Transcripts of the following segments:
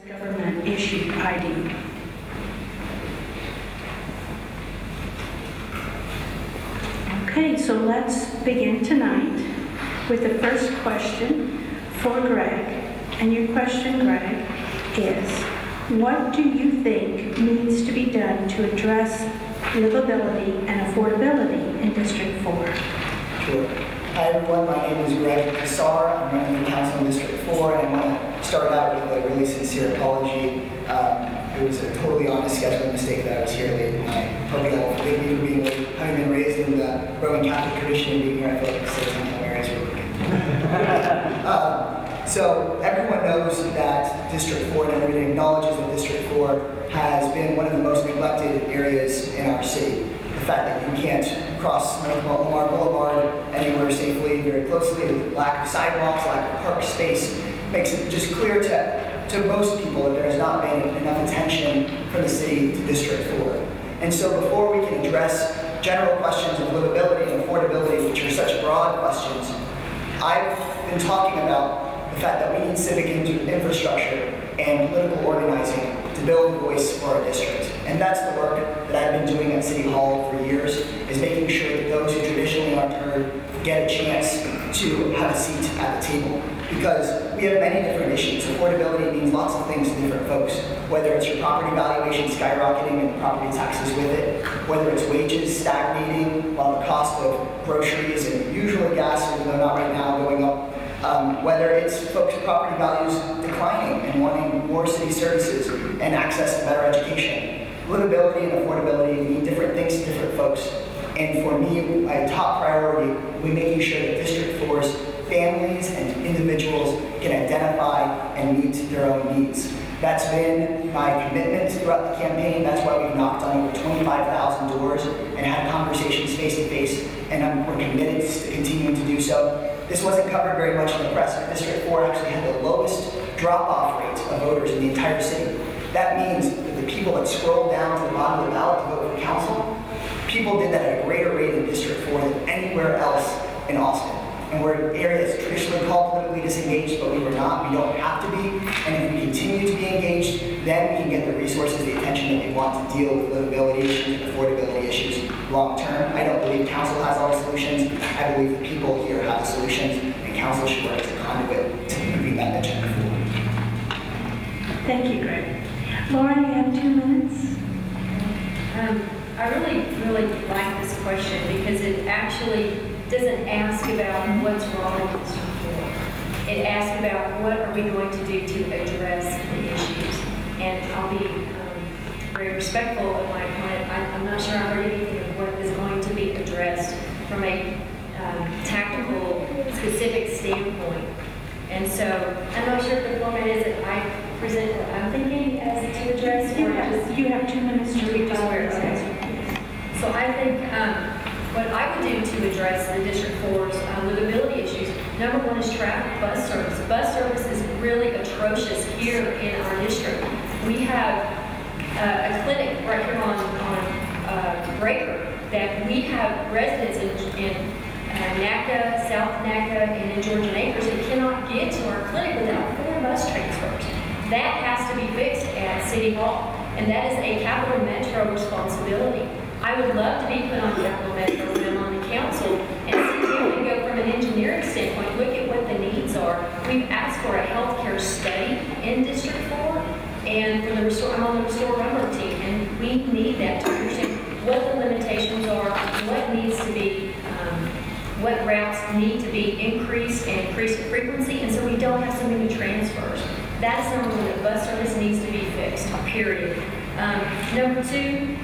Government issued ID. Okay, so let's begin tonight with the first question for Greg. And your question, Greg, is what do you think needs to be done to address livability and affordability in District 4? Sure. Hi everyone, my name is Greg Cesar. I'm running for council in District 4, and I want to start out with a really sincere apology. It was a totally honest scheduling mistake that I was here late, and I hope you all forgive me for being late. Having been raised in the Roman Catholic tradition and being here, I feel like St. Mary's really good. So everyone knows that District 4, and everybody acknowledges that District 4 has been one of the most neglected areas in our city. The fact that you can't cross Lamar Boulevard anywhere safely, very closely, the lack of sidewalks, lack of park space, makes it just clear to most people that there has not been enough attention from the city to District 4. And so before we can address general questions of livability and affordability, which are such broad questions, I've been talking about the fact that we need civic infrastructure and political organizing to build a voice for our district. And that's the work that I've been doing at City Hall for years, is making sure that those who traditionally aren't heard get a chance to have a seat at the table. Because we have many different issues. Affordability means lots of things to different folks, whether it's your property valuation skyrocketing and property taxes with it, whether it's wages stagnating while the cost of groceries and usually gas, even though not right now, going up, whether it's folks' property values declining and wanting more city services and access to better education. Livability and affordability mean different things to different folks. And for me, my top priority will be making sure that District 4's families and individuals can identify and meet their own needs. That's been my commitment throughout the campaign. That's why we've knocked on over 25,000 doors and had conversations face to face, and we're committed to continuing to do so. This wasn't covered very much in the press, but District 4 actually had the lowest drop-off rate of voters in the entire city. That means that the people that scrolled down to the bottom of the ballot to vote for council, people did that at a greater rate in District 4 than anywhere else in Austin. And we're areas traditionally called politically disengaged, but we were not. We don't have to be. And if we continue to be engaged, then we can get the resources, the attention that we want to deal with livability issues and affordability issues long term. I don't believe council has all the solutions. I believe the people here have the solutions, and council should work as a conduit to moving that agenda forward. Thank you, Greg. Lauren, you have 2 minutes. I really like this question because it actually doesn't ask about what's wrong with District 4. It asks about what are we going to do to address the issues. And I'll be very respectful of my opponent. I'm not sure I heard anything of what is going to be addressed from a tactical, specific standpoint. And so I'm not sure if the format is that I present what I'm thinking as to address. You have 2 minutes to read just where it says. So I think what I would do to address the District 4's livability issues, number one is traffic bus service. Bus service is really atrocious here in our district. We have a clinic right here on Breaker that we have residents in NACA, South NACA, and in Georgian Acres who cannot get to our clinic without 4 bus transfers. That has to be fixed at City Hall, and that is a Capital Metro responsibility. I would love to be put on Capital Metro when I'm on the council and see if we can go from an engineering standpoint, look at what the needs are. We've asked for a healthcare study in District 4, and for the Restore, I'm on the Restore Rumble team, and we need that to understand what the limitations are, what needs to be, what routes need to be increased and increased in frequency, and so we don't have so many transfers. That's number one, that bus service needs to be fixed, period. Number 2,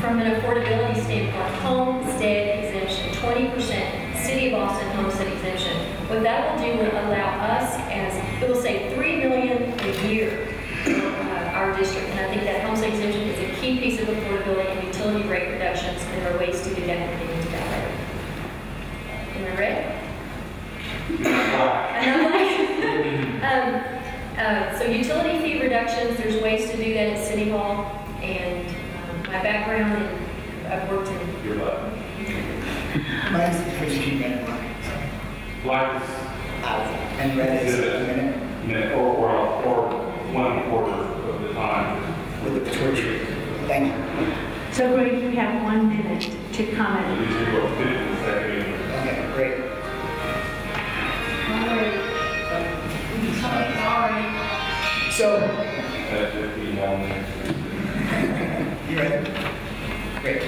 from an affordability standpoint, homestead exemption, 20%, City of Austin homestead exemption. What that will do will allow us it will save $3 million a year for our district. And I think that homestead exemption is a key piece of affordability and utility rate reductions, and there are ways to do that and get into that later. Am I ready? So utility fee reductions, there's ways to do that at City Hall, and my background, and I've worked in... Your button. Mine's the first minute mark. Black is out, and red is a minute. Minute or 1/4 of the time. with the torture. Thank you. So Greg, you have 1 minute to At comment. least we go 50 seconds. Okay, great. Sorry. So, That's 15 minutes. you ready? Great.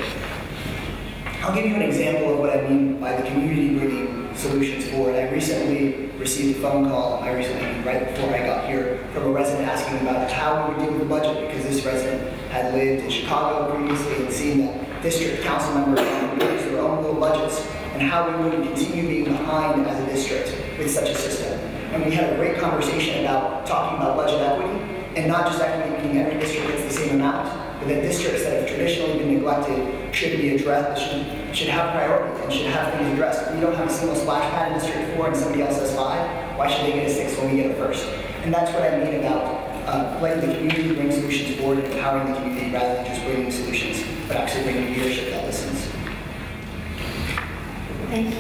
I'll give you an example of what I mean by the community bringing solutions forward. I recently received a phone call, right before I got here, from a resident asking about how we would deal with the budget, because this resident had lived in Chicago previously and seen that district council members manage their own little budgets, and how we would continue being behind as a district with such a system. And we had a great conversation about talking about budget equity, and not just equity meaning every district gets the same amount, but that districts that have traditionally been neglected should be addressed, should have priority and should have things addressed. If we don't have a single splash pad in District 4 and somebody else has 5, why should they get a 6 when we get a first? And that's what I mean about letting the community bring solutions forward and empowering the community rather than just bringing solutions, but actually bringing leadership that listens. Thank you.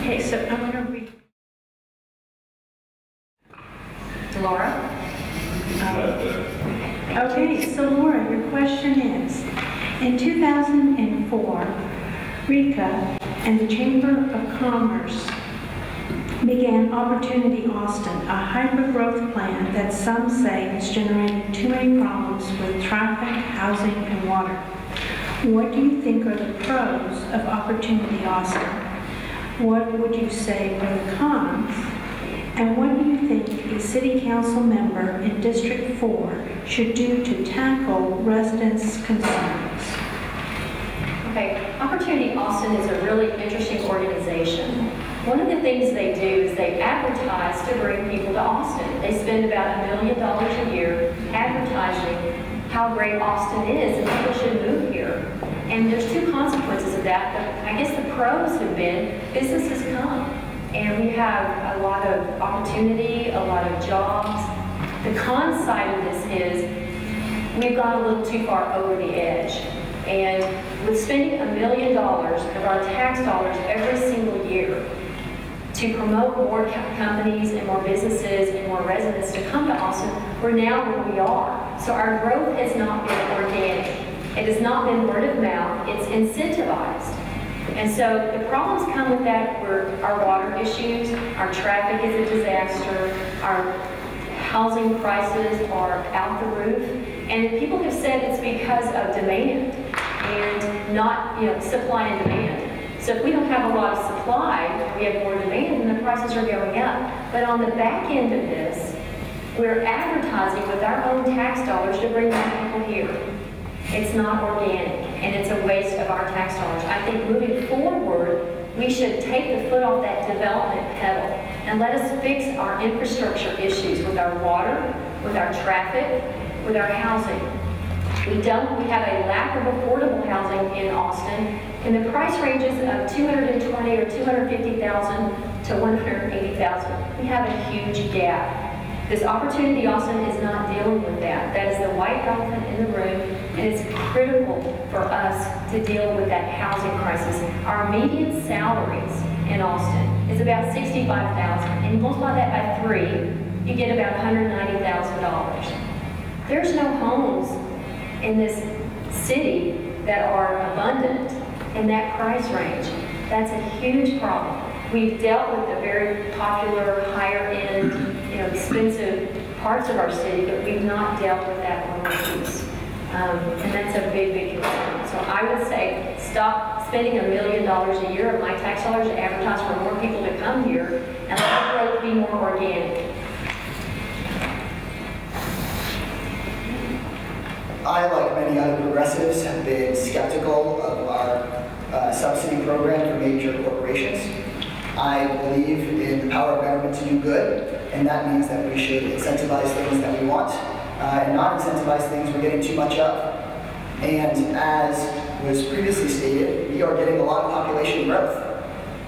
Okay, so I'm going to read. Laura? Okay, so Laura, your question is, in 2004, RECA and the Chamber of Commerce began Opportunity Austin, a hyper-growth plan that some say is generating too many problems with traffic, housing, and water. What do you think are the pros of Opportunity Austin? What would you say are the cons? And what do you think a city council member in District 4 should do to tackle residents' concerns? Okay, Opportunity Austin is a really interesting organization. One of the things they do is they advertise to bring people to Austin. They spend about $1 million a year advertising how great Austin is and people should move here. And there's 2 consequences of that. I guess the pros have been businesses come. And we have a lot of opportunity, a lot of jobs. The con side of this is we've gone a little too far over the edge. And with spending $1 million of our tax dollars every single year to promote more companies and more businesses and more residents to come to Austin, we're now where we are. So our growth has not been organic. It has not been word of mouth. It's incentivized. And so the problems come with that were our water issues, our traffic is a disaster, our housing prices are out the roof, and people have said it's because of demand and not, supply and demand. So if we don't have a lot of supply, we have more demand and the prices are going up. But on the back end of this, we're advertising with our own tax dollars to bring more people here. It's not organic, and it's a waste of our tax dollars. I think moving forward, we should take the foot off that development pedal and let us fix our infrastructure issues with our water, with our traffic, with our housing. We have a lack of affordable housing in Austin, and the price ranges of $220,000 or $250,000 to $180,000. We have a huge gap. This Opportunity Austin is not dealing with that. That is the white elephant in the room, and it's critical for us to deal with that housing crisis. Our median salaries in Austin is about $65,000, and you multiply that by 3, you get about $190,000. There's no homes in this city that are abundant in that price range. That's a huge problem. We've dealt with the very popular, higher-end, expensive parts of our city, but we've not dealt with that lower piece. And that's a big, big concern. So I would say stop spending $1 million a year of my tax dollars to advertise for more people to come here, and let the growth be more organic. I, like many other progressives, have been skeptical of our subsidy program for major corporations. I believe in the power of government to do good, and that means that we should incentivize things that we want and not incentivize things we're getting too much of. And as was previously stated, we are getting a lot of population growth.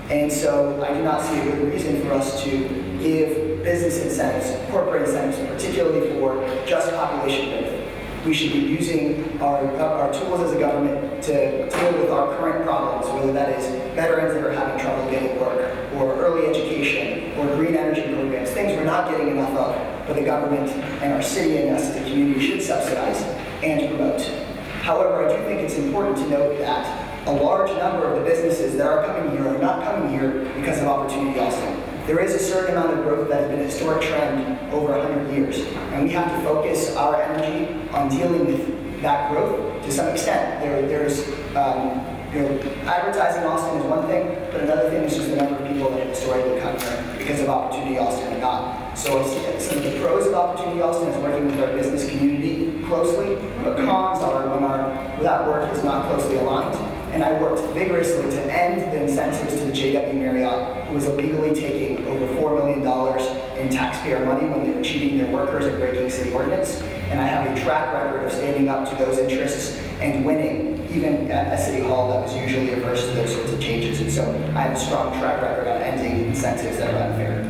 And so I do not see a good reason for us to give business incentives, corporate incentives, particularly for just population growth. We should be using our tools as a government to deal with our current problems, whether that is veterans that are having trouble getting work, or early education, or green energy programs, things we're not not getting enough of, but the government and our city and us as a community should subsidize and promote. However, I do think it's important to note that a large number of the businesses that are coming here are not coming here because of Opportunity Austin. There is a certain amount of growth that has been a historic trend over 100 years, and we have to focus our energy on dealing with that growth to some extent. There's advertising Austin is one thing, but another thing is just the number of people that have historically come here because of Opportunity Austin and not. So I see that some of the pros of Opportunity Austin is working with our business community closely, but cons are when that work is not closely aligned. And I worked vigorously to end the incentives to the JW Marriott, who was illegally taking over $4 million in taxpayer money when they were cheating their workers and breaking city ordinance. And I have a track record of standing up to those interests and winning, even at a city hall that was usually averse to those sorts of changes. And so I have a strong track record on ending incentives that are unfair.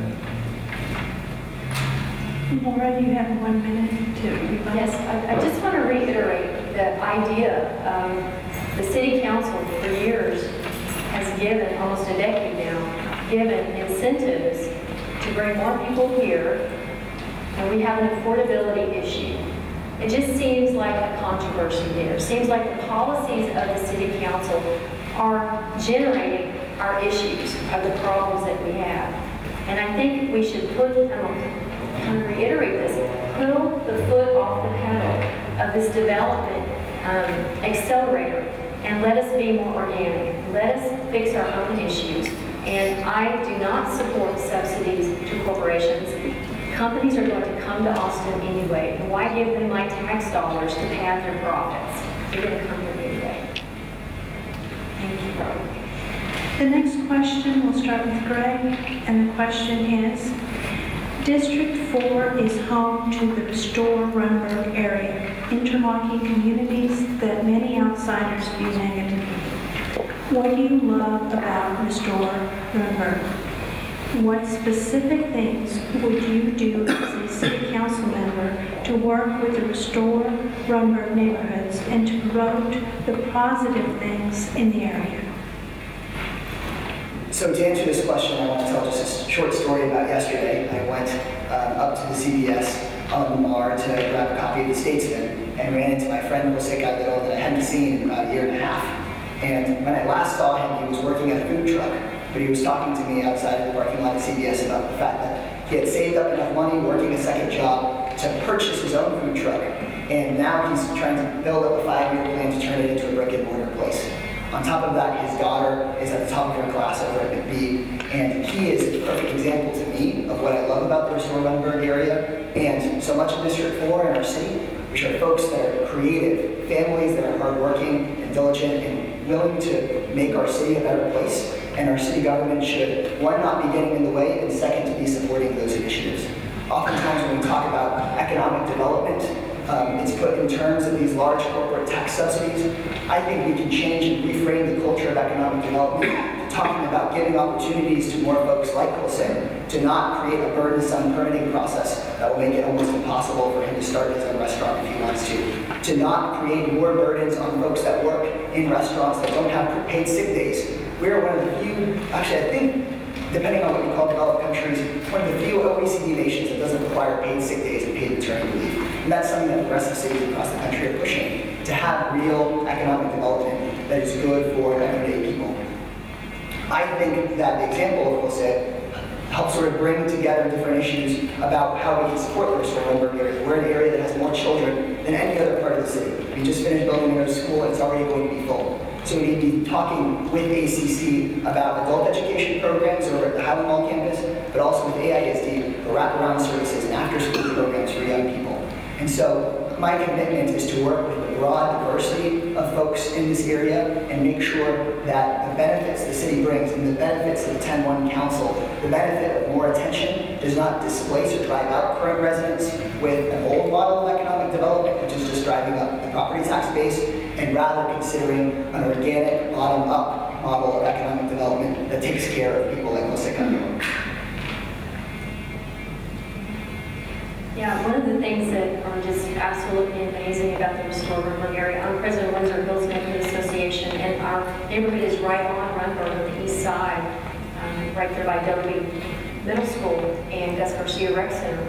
Laura, you have 1 minute to rebut. Yes, I just want to reiterate the idea. The city council for years has given, almost a decade now, given incentives to bring more people here, and we have an affordability issue. It just seems like a controversy there. It seems like the policies of the city council are generating our issues, of the problems that we have. And I think we should put, I'm going to reiterate this, pull the foot off the pedal of this development accelerator and let us be more organic. Let us fix our own issues. And I do not support subsidies to corporations. Companies are going to come to Austin anyway. And why give them my tax dollars to pad their profits? They're going to come here anyway. Thank you. The next question, we'll start with Greg, and the question is, District 4 is home to the Restore Runberg area, interlocking communities that many outsiders view negatively. What do you love about Restore Runberg? What specific things would you do as a city council member to work with the Restore Runberg neighborhoods and to promote the positive things in the area? So to answer this question, I want to tell just a short story about yesterday. I went up to the CVS on Lamar to grab a copy of The Statesman and ran into my friend Jose Calderon that I hadn't seen in about a year and a half. And when I last saw him, he was working at a food truck, but he was talking to me outside of the parking lot of CVS about the fact that he had saved up enough money working a second job to purchase his own food truck. And now he's trying to build up a 5-year plan to turn it into a brick-and-mortar place. On top of that, his daughter is at the top of her class over at McBee, and he is a perfect example to me of what I love about the Restore Runberg area and so much of District 4 in our city, which are folks that are creative, families that are hardworking and diligent and willing to make our city a better place. And our city government should, one, not be getting in the way, and second, to be supporting those initiatives. Oftentimes when we talk about economic development, it's put in terms of these large corporate tax subsidies. I think we can change and reframe the culture of economic development to talking about giving opportunities to more folks like Jose to not create a burdensome permitting process that will make it almost impossible for him to start his own restaurant if he wants to not create more burdens on folks that work in restaurants that don't have paid sick days. We are one of the few, actually I think, depending on what you call developed countries, one of the few OECD nations that doesn't require paid sick days and paid maternity leave. And that's something that the rest of the cities across the country are pushing, to have real economic development that is good for everyday people. I think that the example of Jose helps sort of bring together different issues about how we can support the Restore Runberg area. We're an area that has more children than any other part of the city. We just finished building another school and it's already going to be full. So we need to be talking with ACC about adult education programs over at the Highland Mall campus, but also with AISD for wraparound services and after-school programs for young people. And so my commitment is to work with a broad diversity of folks in this area and make sure that the benefits the city brings and the benefits of the 10-1 council, the benefit of more attention, does not displace or drive out current residents with an old model of economic development, which is just driving up the property tax base, and rather considering an organic, bottom-up model of economic development that takes care of people like Jose Calderon. Yeah, one of the things that are just absolutely amazing about the Restore Runberg area, I'm president of Windsor Hills Neighborhood Association, and our neighborhood is right on Runberg on the east side, right there by Dobie. Middle School and Gus Garcia Rec Center.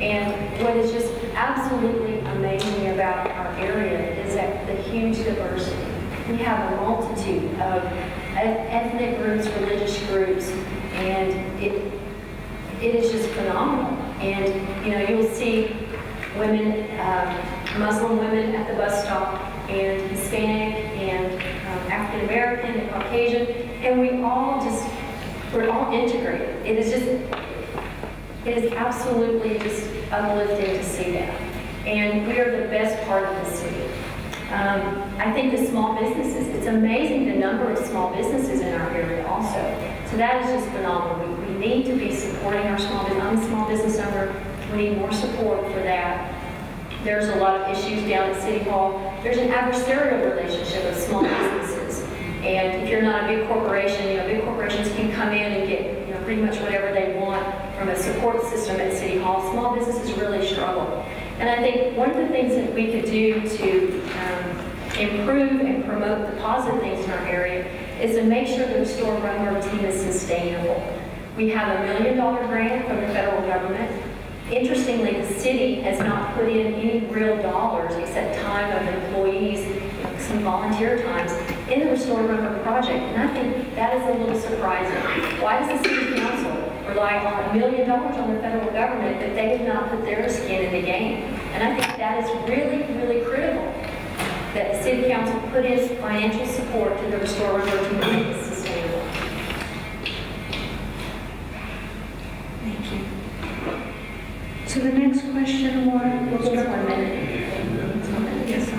And what is just absolutely amazing about our area is that the huge diversity. We have a multitude of ethnic groups, religious groups, and it is just phenomenal. And you know, you'll see women, Muslim women at the bus stop, and Hispanic, and African American, and Caucasian, and we're all integrated. It is absolutely just uplifting to see that. And we are the best part of the city. I think the small businesses, it's amazing the number of small businesses in our area also. So that is just phenomenal. We need to be supporting our small business. I'm a small business owner. We need more support for that. There's a lot of issues down at City Hall. There's an adversarial relationship with small businesses. And if you're not a big corporation, you know, big corporations can come in and get, you know, pretty much whatever they want from a support system at City Hall. Small businesses really struggle. And I think one of the things that we could do to improve and promote the positive things in our area is to make sure the Restore Runway team is sustainable. We have $1 million grant from the federal government. Interestingly, the city has not put in any real dollars except time of employees, some volunteer times, in the Restore Runway project. And I think that is a little surprising. Why does the city council rely on $1 million on the federal government that they have not put their skin in the game? And I think that is really, really critical, that the city council put in financial support to the Restore Runway to make it sustainable. Thank you. So the next question, Laura, will start 1 minute. Yes,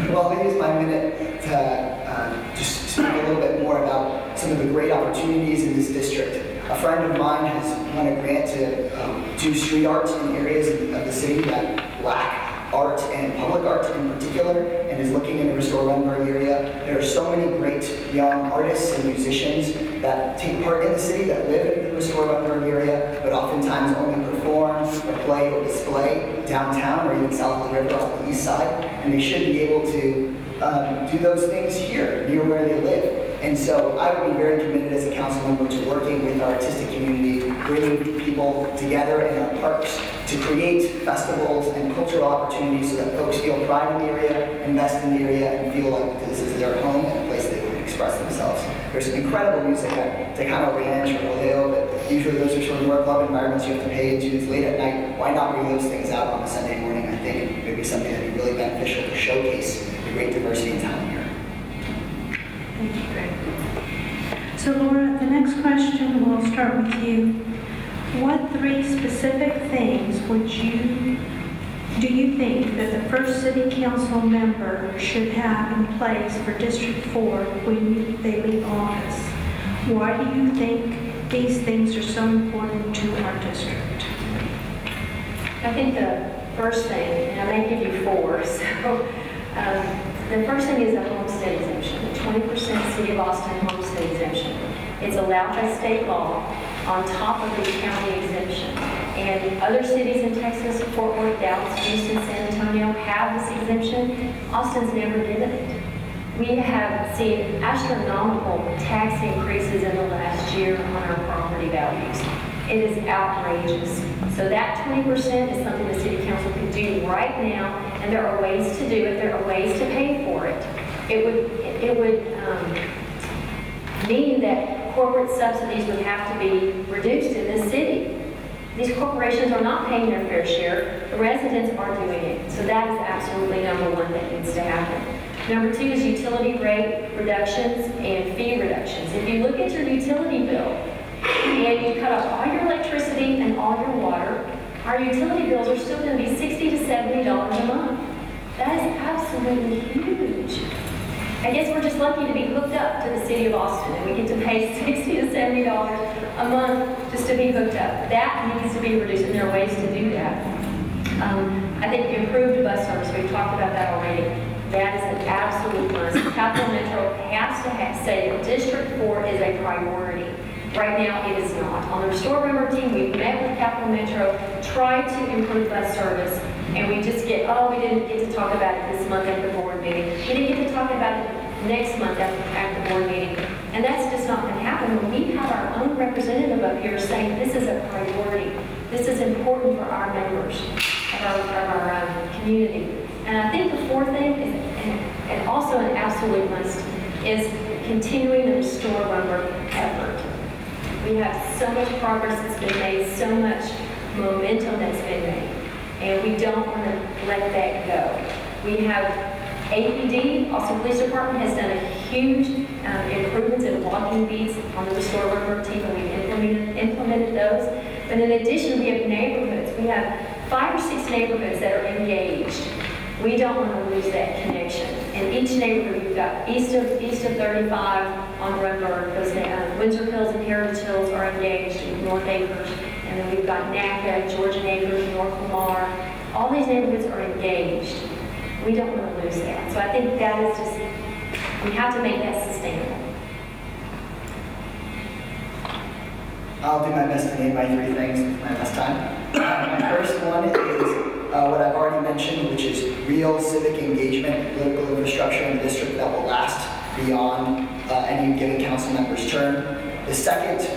Well, I'll use my minute to just speak a little bit more about some of the great opportunities in this district. A friend of mine has won a grant to do street art in areas of the city that lack art and public art in particular, and is looking in the Restore Runway area. There are so many great young artists and musicians that take part in the city that live in the Restore Runway area, but oftentimes only perform or play or display downtown or even south of the river on the east side, and they should be able to do those things here, near where they live. And so I would be very committed as a council member to working with our artistic community, bringing people together in our parks to create festivals and cultural opportunities so that folks feel pride in the area, invest in the area, and feel like this is their home and a place they can express themselves. There's some incredible music at Tejano Ranch or Rodeo, but usually those are sort of more club environments you have to pay into. It's late at night. Why not bring those things out on a Sunday morning? I think it would be something that would be really beneficial to showcase the great diversity in town here. Thank you, Greg. So Laura, the next question, we'll start with you. What 3 specific things do you think that the first city council member should have in place for District 4 when they leave office? Why do you think these things are so important to our district? I think the first thing, and I may give you 4, so the first thing is the homestead exemption, the 20% City of Austin homestead exemption. It's allowed by state law on top of the county exemption. And other cities in Texas, Fort Worth, Dallas, Houston, San Antonio have this exemption. Austin's never given it. We have seen astronomical tax increases in the last year on our property values. It is outrageous. So that 20% is something the city council could do right now, and there are ways to do it. There are ways to pay for it. It would mean that corporate subsidies would have to be reduced in this city. These corporations are not paying their fair share. The residents are doing it. So that is absolutely number 1 that needs to happen. Number 2 is utility rate reductions and fee reductions. If you look at your utility bill and you cut off all your electricity and all your water, our utility bills are still going to be $60 to $70 a month. That is absolutely huge. I guess we're just lucky to be hooked up to the city of Austin, and we get to pay $60 to $70 a month just to be hooked up. That needs to be reduced, and there are ways to do that. I think improved bus service, we've talked about that already. That is an absolute must. Capital Metro has to say that District 4 is a priority. Right now, it is not. On the Restore Runway team, we've met with Capital Metro, tried to improve bus service, and we just get, oh, we didn't get to talk about it this month at the board meeting. We didn't get to talk about it next month after the board meeting. And that's just not going to happen when we have our own representative up here saying this is a priority. This is important for our members of our community. And I think the fourth thing is, and also an absolute must, is continuing the Restore Rumber effort. We have so much progress that's been made, so much momentum that's been made, and we don't want to let that go. We have APD, also police department, has done a huge improvements in walking beats on the Restore Rumber team, and we've implemented those. But in addition, we have neighborhoods. We have 5 or 6 neighborhoods that are engaged. We don't want to lose that connection. In each neighborhood, we've got east of 35 on Rumber, those Windsor Hills and Heritage Hills are engaged in North Acres, and then we've got NACA, Georgian Acres, North Lamar. All these neighborhoods are engaged. We don't want to lose that. So I think that is just, we have to make that sustainable. I'll do my best to name my 3 things in my last time. My first one is what I've already mentioned, which is real civic engagement, political infrastructure in the district that will last beyond any given council member's term. The second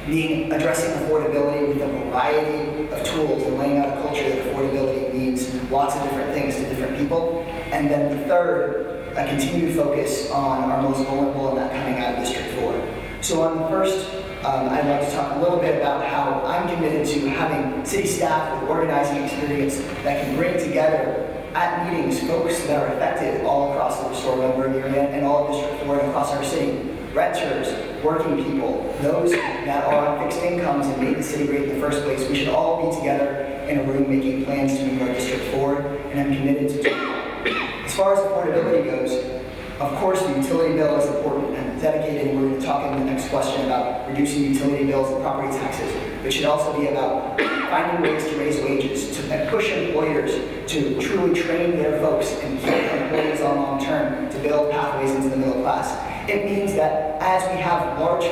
being addressing affordability with a variety of tools and laying out a culture that affordability means lots of different things to different people. And then the third, a continued focus on our most vulnerable and that coming out of District 4. So on the first, I'd like to talk a little bit about how I'm committed to having city staff with organizing experience that can bring together at meetings folks that are affected all across the Restore Rumber area and all of District 4 and across our city. Renters, working people, those that are on fixed incomes and made the city great in the first place. We should all be together in a room making plans to move our District forward, and I'm committed to doing that. As far as affordability goes, of course the utility bill is important and dedicated, and we're going to talk in the next question about reducing utility bills and property taxes. It should also be about finding ways to raise wages, and push employers to truly train their folks and keep employees on long term to build pathways into the middle class. It means that as we have large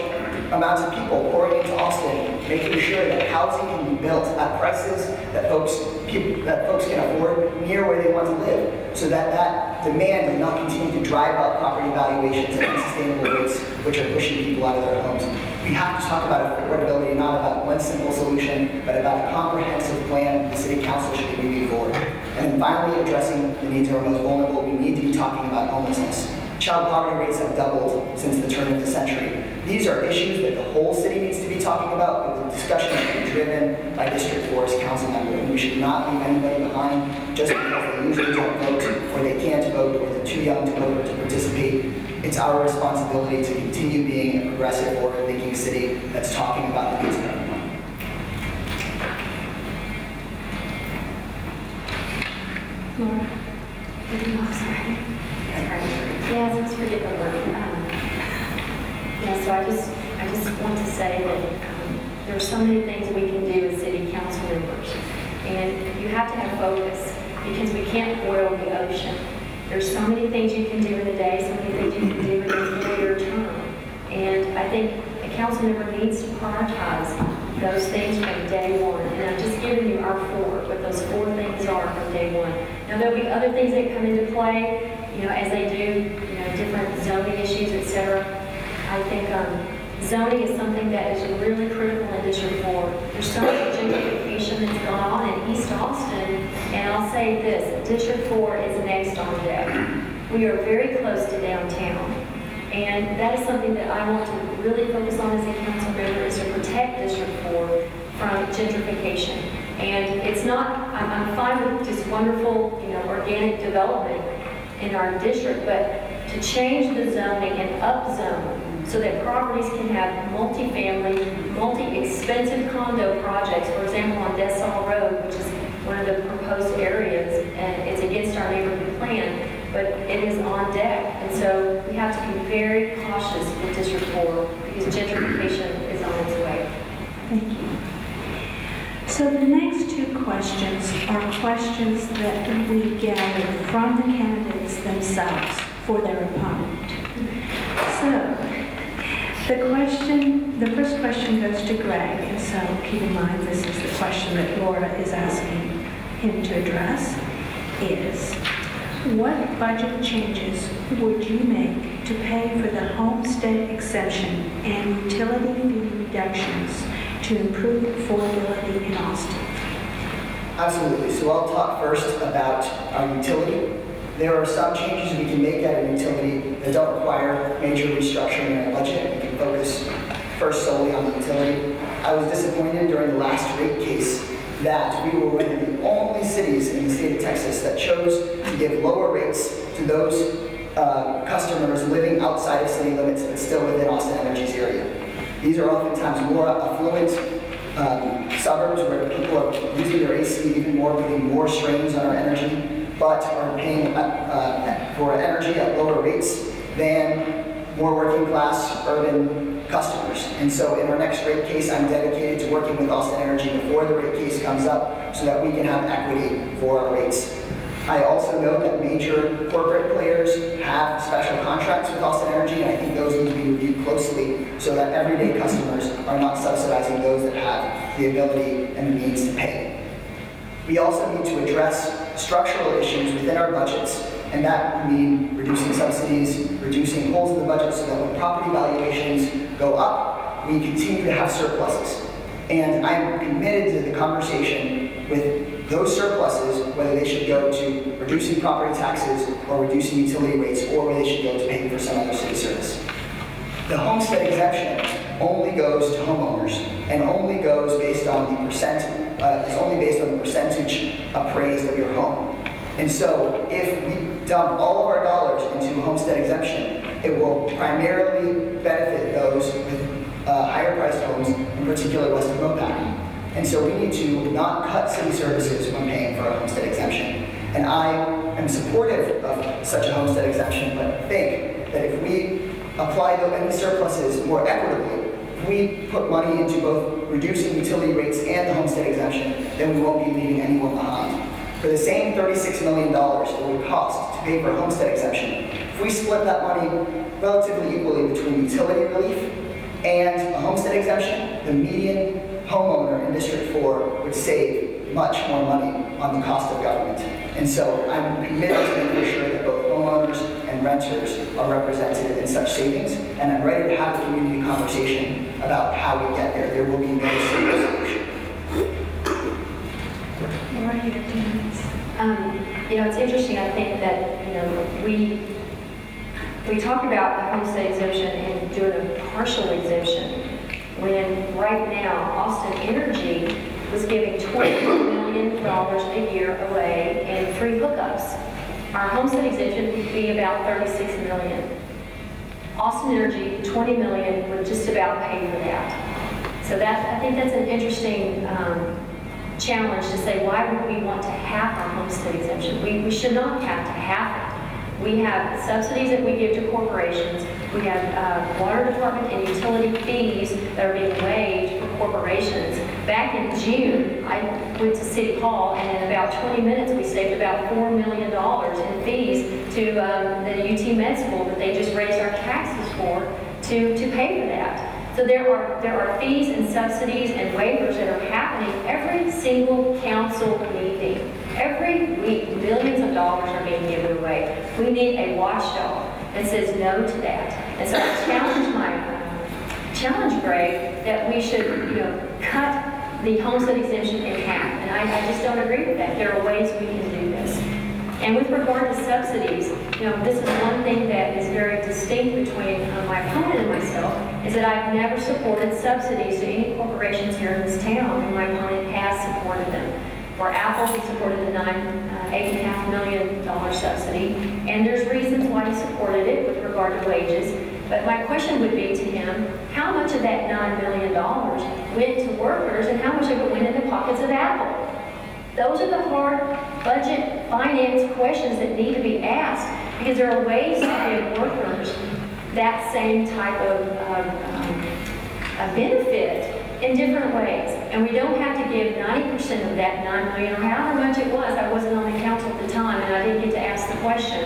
amounts of people pouring into Austin, making sure that housing can be built at prices that folks can afford near where they want to live, so that that demand does not continue to drive up property valuations at unsustainable rates, which are pushing people out of their homes. We have to talk about affordability, not about one simple solution, but about a comprehensive plan the City Council should be moving forward. And then finally, addressing the needs of our most vulnerable, we need to be talking about homelessness. Child poverty rates have doubled since the turn of the century. These are issues that the whole city needs to be talking about, but the discussion is being driven by District 4's council member, and we should not leave anybody behind just because they usually don't vote, or they can't vote, or they're too young to vote or to participate. It's our responsibility to continue being a progressive, forward-thinking city that's talking about the needs of everyone. Laura? Oh, sorry. Yeah, let's forget the word. Yeah, so I just want to say that there are so many things we can do as city council members, and you have to have focus because we can't boil the ocean. There's so many things you can do in a day, so many things you can do in a 4-year term, and I think a council member needs to prioritize those things from day one. And I've just given you our 4, what those 4 things are from day one. Now there'll be other things that come into play, as they do, different zoning issues, etc. I think zoning is something that is really critical in District 4. There's so much gentrification that's gone on in East Austin, and I'll say this, District 4 is next on deck. We are very close to downtown, and that is something that I want to really focus on as a council member, is to protect District 4 from gentrification. And it's not, I'm fine with just wonderful, organic development in our district, but to change the zoning and up-zone so that properties can have multi-family, multi-expensive condo projects. For example, on Desal Road, which is one of the proposed areas, and it's against our neighborhood plan, but it is on deck. And so we have to be very cautious with District 4 because gentrification is on its way. Thank you. So the next 2 questions are questions that we gathered from the candidates themselves for their opponent. So the first question goes to Greg, and so keep in mind this is the question that Laura is asking him to address, is What budget changes would you make to pay for the homestead exemption and utility fee reductions to improve affordability in Austin? Absolutely. So I'll talk first about our utility. There are some changes we can make at a utility that don't require major restructuring in our budget. We can focus first solely on the utility. I was disappointed during the last rate case that we were one of the only cities in the state of Texas that chose to give lower rates to those customers living outside of city limits but still within Austin Energy's area. These are oftentimes more affluent suburbs where people are using their AC even more, putting more strains on our energy, but are paying for energy at lower rates than more working class urban customers. And so in our next rate case, I'm dedicated to working with Austin Energy before the rate case comes up so that we can have equity for our rates. I also know that major corporate players have special contracts with Austin Energy, and I think those need to be reviewed closely so that everyday customers are not subsidizing those that have the ability and the means to pay. We also need to address structural issues within our budgets, and that would mean reducing subsidies, reducing holes in the budget so that when property valuations go up, we continue to have surpluses. And I'm committed to the conversation with those surpluses, whether they should go to reducing property taxes or reducing utility rates, or whether they should go to paying for some other city service. The homestead exemption only goes to homeowners and only goes based on the percentage appraised of your home. And so if we dump all of our dollars into homestead exemption, it will primarily benefit those with higher priced homes, in particular west of Mopac. And so we need to not cut city services when paying for a homestead exemption. And I am supportive of such a homestead exemption, but think that if we apply any surpluses more equitably, if we put money into both reducing utility rates and the homestead exemption, then we won't be leaving anyone behind. For the same $36 million it would cost to pay for a homestead exemption, if we split that money relatively equally between utility relief and a homestead exemption, the median homeowner in District 4 would save much more money on the cost of government. And so I'm committed to making sure that both homeowners and renters are represented in such savings, and I'm ready to have a community conversation about how we get there. There will be no single solution. It's interesting. I think that we talk about the homestead exemption and doing a partial exemption when right now Austin Energy was giving $20 million a year away and free hookups. Our homestead exemption would be about $36 million. Austin Energy, $20 million would just about pay for that. So I think that's an interesting challenge to say, why would we want to have our homestead exemption? We should not have to have it. We have subsidies that we give to corporations. We have water department and utility fees that are being waived for corporations. Back in June, I went to City Hall, and in about 20 minutes, we saved about $4 million in fees to the UT Med School that they just raised our taxes for to pay for that. So there are fees and subsidies and waivers that are happening every single council meeting. Every week, millions of dollars are being given away. We need a watchdog that says no to that. And so I challenge Greg that we should, cut the homestead exemption in half. And I just don't agree with that. There are ways we can do this. And with regard to subsidies, this is one thing that is very distinct between my opponent and myself, is that I've never supported subsidies to any corporations here in this town, and my opponent has supported them. For Apple, he supported the $8.5 million subsidy, and there's reasons why he supported it with regard to wages. But my question would be to him, how much of that $9 million went to workers, and how much of it went in the pockets of Apple? Those are the hard budget finance questions that need to be asked, because there are ways to give workers that same type of benefit in different ways. And we don't have to give 90% of that $9 million, or however much it was. I wasn't on the council at the time, and I didn't get to ask the question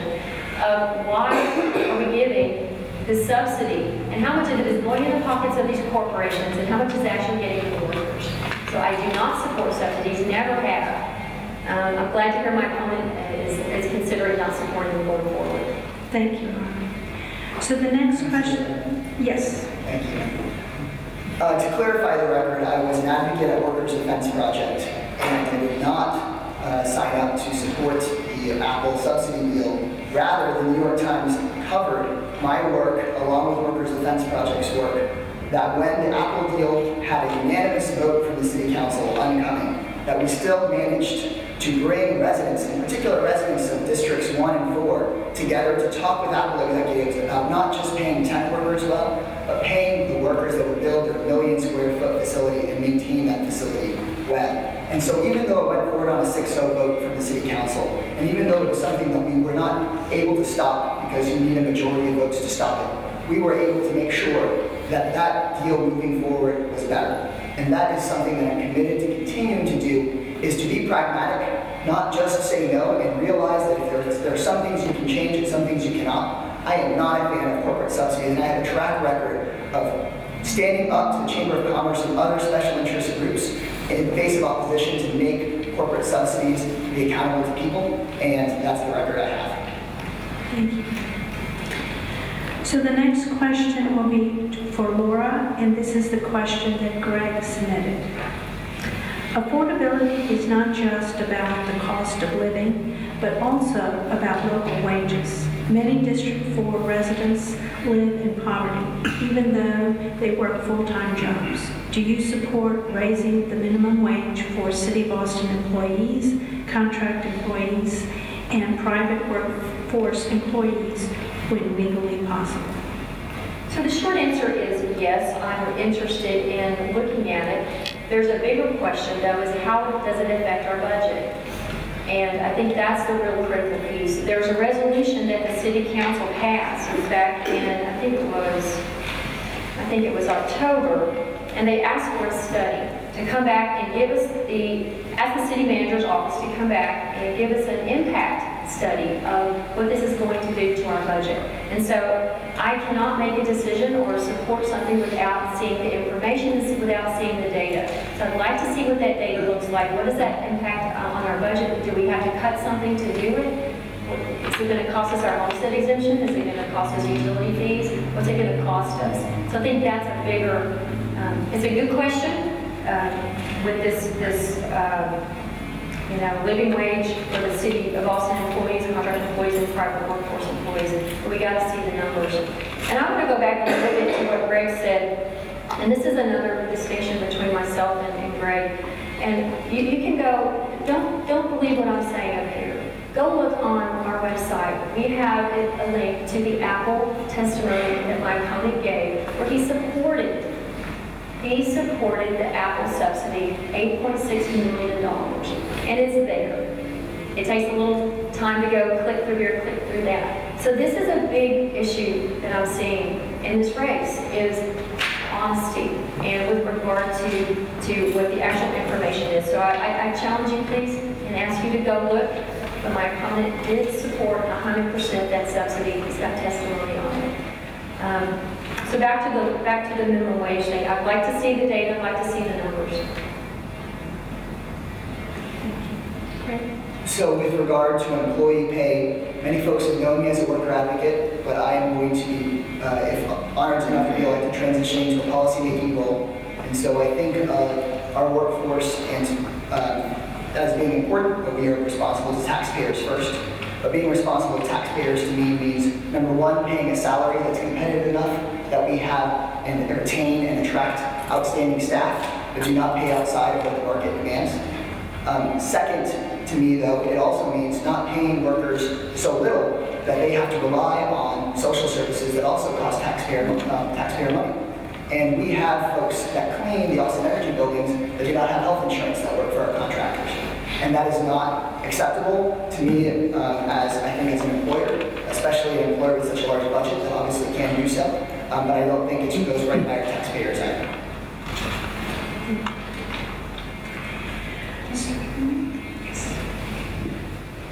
of why are we giving the subsidy, and how much of it is going in the pockets of these corporations, and how much is actually getting to the workers. So I do not support subsidies, never have. I'm glad to hear my opponent is considering not supporting them going forward. Thank you, Ron. So the next question, yes. Thank you. To clarify the record, I was an advocate at Workers' Defense Project, and I did not sign up to support the Apple subsidy deal. Rather, the New York Times covered my work along with Workers' Defense Project's work, that when the Apple deal had a unanimous vote from the City Council oncoming, that we still managed to bring residents, in particular residents of Districts 1 and 4, together to talk with Apple executives about not just paying tech workers well, but paying the workers that would build their million-square-foot facility and maintain that facility well. And so even though it went forward on a 6-0 vote from the City Council, and even though it was something that we were not able to stop because you need a majority of votes to stop it, we were able to make sure that that deal moving forward was better. And that is something that I'm committed to continuing to do, is to be pragmatic, not just say no, and realize that if there are some things you can change and some things you cannot. I am not a fan of corporate subsidies, and I have a track record of standing up to the Chamber of Commerce and other special interest groups in the face of opposition to make corporate subsidies be accountable to people, and that's the record I have. Thank you. So the next question will be for Laura, and this is the question that Greg submitted. Affordability is not just about the cost of living, but also about local wages. Many District 4 residents live in poverty, even though they work full-time jobs. Do you support raising the minimum wage for City of Boston employees, contract employees, and private workforce employees when legally possible? So the short answer is yes, I'm interested in looking at it. There's a bigger question, though, is how does it affect our budget? And I think that's the real critical piece. There's a resolution that the City Council passed back in, I think it was October, and they asked for a study to come back and give us ask the city manager's office to come back and give us an impact study of what this is going to do to our budget. And so I cannot make a decision or support something without seeing the information, without seeing the data. So I'd like to see what that data looks like. What does that impact on our budget? Do we have to cut something to do it? Is it going to cost us our homestead exemption? Is it going to cost us utility fees? What's it going to cost us? So I think that's a bigger, it's a good question. With this living wage for the City of Boston employees, contract employees, and private workforce employees, but we got to see the numbers. And I want to go back a little bit to what Greg said, and this is another distinction between myself and Greg. And you can go, don't believe what I'm saying up here. Go look on our website. We have a link to the Apple testimony that my opponent gave, where he supported the Apple subsidy, $8.6 million, and it's there. It takes a little time to go click through here, click through that. So this is a big issue that I'm seeing in this race, is honesty, and with regard to what the actual information is. So I challenge you, please, and ask you to go look. But my opponent did support 100% that subsidy. He's got testimony on it. So back to the minimum wage thing. I'd like to see the data. I'd like to see the numbers. So with regard to employee pay, many folks have known me as a worker advocate, but I am going to be, if honored enough to be elected, transitioning to a policy-making role. And so I think our workforce as being important, but we are responsible as taxpayers first. But being responsible to taxpayers to me means, number one, paying a salary that's competitive enough that we have and retain and attract outstanding staff, but do not pay outside of what the market demands. Second, to me though, it also means not paying workers so little that they have to rely on social services that also cost taxpayer money. And we have folks that clean the Austin Energy buildings that do not have health insurance that work for our contractors. And that is not acceptable to me as an employer, especially an employer with such a large budget that obviously can do so. But I don't think it goes right by our taxpayers either.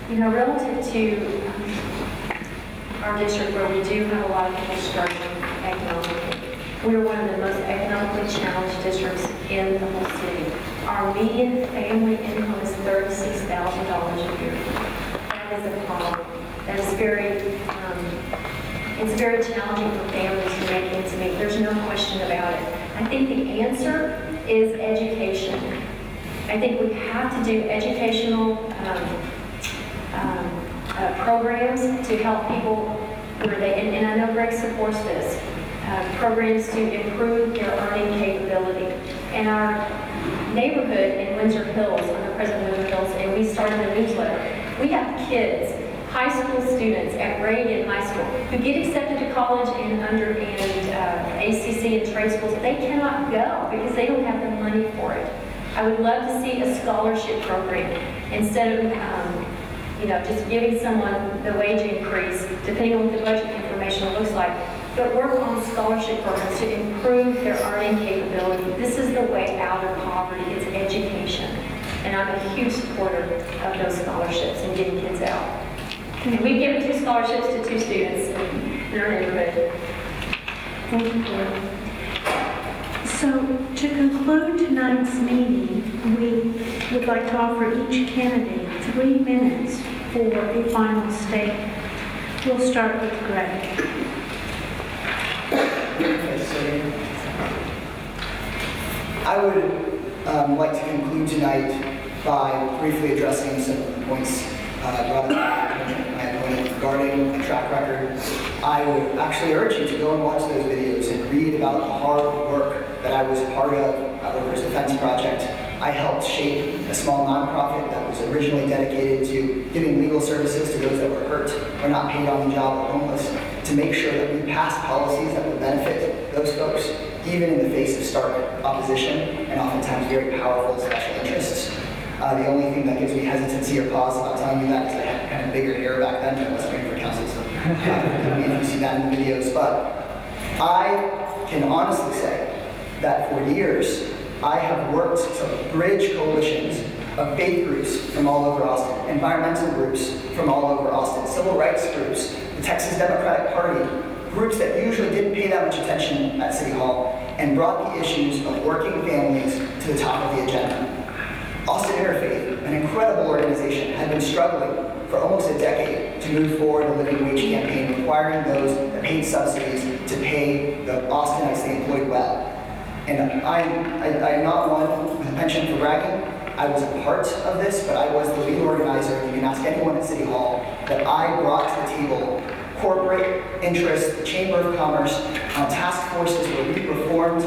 You know, relative to our district where we do have a lot of people struggling economically, we're one of the most economically challenged districts in the whole city. Our median family income is $36,000 a year. That is a problem. That is it's very challenging for families to make ends meet. There's no question about it. I think the answer is education. I think we have to do educational programs to help people where they, and I know Greg supports this, programs to improve their earning capability. In our neighborhood in Windsor Hills, I'm the president of Windsor Hills, and we started a newsletter. We have kids, high school students at Reagan High School who get accepted to college and ACC and trade schools. They cannot go because they don't have the money for it. I would love to see a scholarship program instead of just giving someone the wage increase, depending on what the budget information looks like, but work on scholarship programs to improve their earning capability. This is the way out of poverty, it's education. And I'm a huge supporter of those scholarships and getting kids out. And we've given 2 scholarships to 2 students in our neighborhood. Thank you. So to conclude tonight's meeting, we would like to offer each candidate 3 minutes for a final statement. We'll start with Greg. I would like to conclude tonight by briefly addressing some of the points brought up by my opponent regarding the track record. I would actually urge you to go and watch those videos and read about the hard work that I was a part of at Workers' Defense Project. I helped shape a small nonprofit that was originally dedicated to giving legal services to those that were hurt or not paid on the job or homeless, to make sure that we passed policies that would benefit those folks, even in the face of stark opposition and oftentimes very powerful special interests. The only thing that gives me hesitancy or pause about telling you that is I had kind of bigger hair back then, but I wasn't running for council, so if you see that in the videos. But I can honestly say that for years, I have worked to bridge coalitions of faith groups from all over Austin, environmental groups from all over Austin, civil rights groups, the Texas Democratic Party, groups that usually didn't pay that much attention at City Hall, and brought the issues of working families to the top of the agenda. Austin Interfaith, an incredible organization, had been struggling for almost a decade to move forward a living wage campaign requiring those that paid subsidies to pay the Austinites they employed well. And I am not one with a penchant for bragging. I was a part of this, but I was the lead organizer, and you can ask anyone at City Hall, that I brought to the table corporate interests, the Chamber of Commerce, task forces where we reformed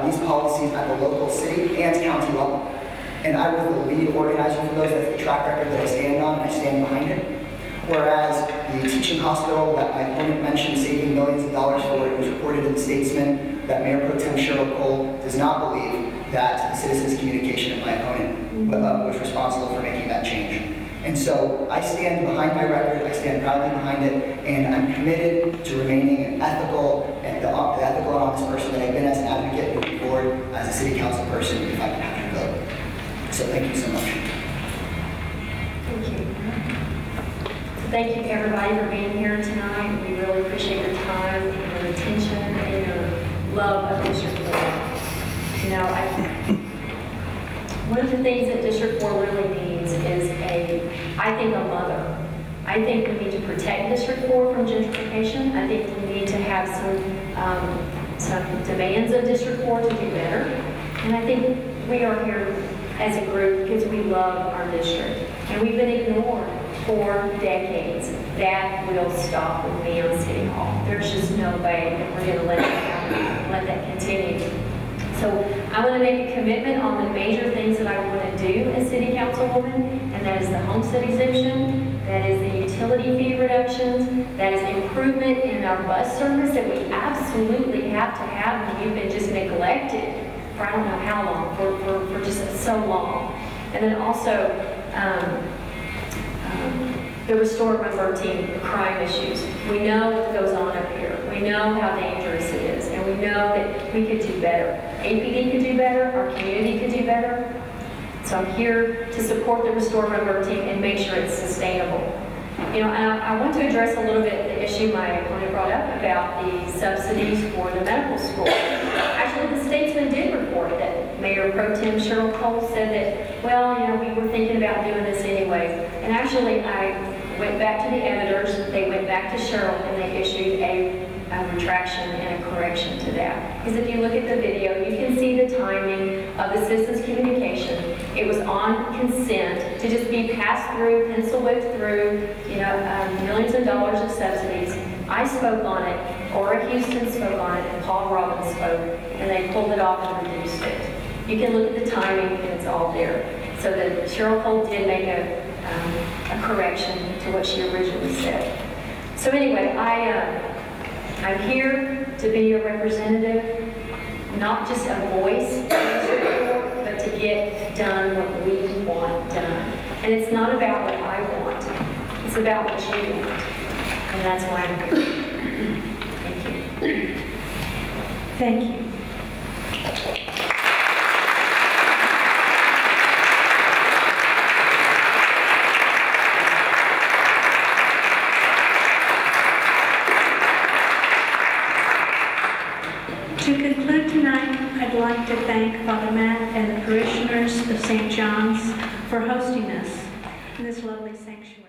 these policies at the local city and county level. And I was the lead organizer for those. That's the track record that I stand on, and I stand behind it. Whereas the teaching hospital that my opponent mentioned saving millions of dollars for, it was reported in the Statesman that Mayor Pro Tem Cheryl Cole does not believe that the citizens' communication of my opponent was responsible for making that change. And so I stand behind my record, I stand proudly behind it, and I'm committed to remaining an ethical and the ethical and honest person that I've been as an advocate moving forward as a city council person if I can have to vote. So thank you so much. Thank you. Thank you everybody for being here tonight. We really appreciate your time and your attention and your love of District 4. You know, one of the things that District 4 really needs is I think a mother. I think we need to protect District 4 from gentrification. I think we need to have some demands of District 4 to do better. And I think we are here as a group because we love our district. And we've been ignored for decades. That will stop with me on City Hall. There's just no way that we're going to let that continue. So I want to make a commitment on the major things that I want to do as City Councilwoman, and that is the homestead exemption, that is the utility fee reductions, that is improvement in our bus service that we absolutely have to have, and we've been just neglected for I don't know how long, for just so long. And then also the Restore Remember team, the crime issues. We know what goes on up here. We know how dangerous it is, and we know that we could do better. APD could do better, our community could do better. So I'm here to support the Restore Remember team and make sure it's sustainable. You know, and I want to address a little bit the issue my opponent brought up about the subsidies for the medical school. Actually, the Statesman did report that Mayor Pro Tem Cheryl Cole said that, well, you know, we were thinking about doing this anyway. anyway. And actually, I went back to the editors, they went back to Cheryl, and they issued a retraction and a correction to that. Because if you look at the video, you can see the timing of the citizens' communication. It was on consent to just be passed through, pencil whipped through, millions of dollars of subsidies. I spoke on it, Ora Houston spoke on it, and Paul Robbins spoke, and they pulled it off and reduced it. You can look at the timing, and it's all there. So that Cheryl Cole did make a correction to what she originally said. So anyway, I'm here to be a representative, not just a voice, but to get done what we want done. And it's not about what I want, it's about what you want. And that's why I'm here. Thank you. Thank you. To conclude tonight, I'd like to thank Father Matt and the parishioners of St. John's for hosting us in this lovely sanctuary.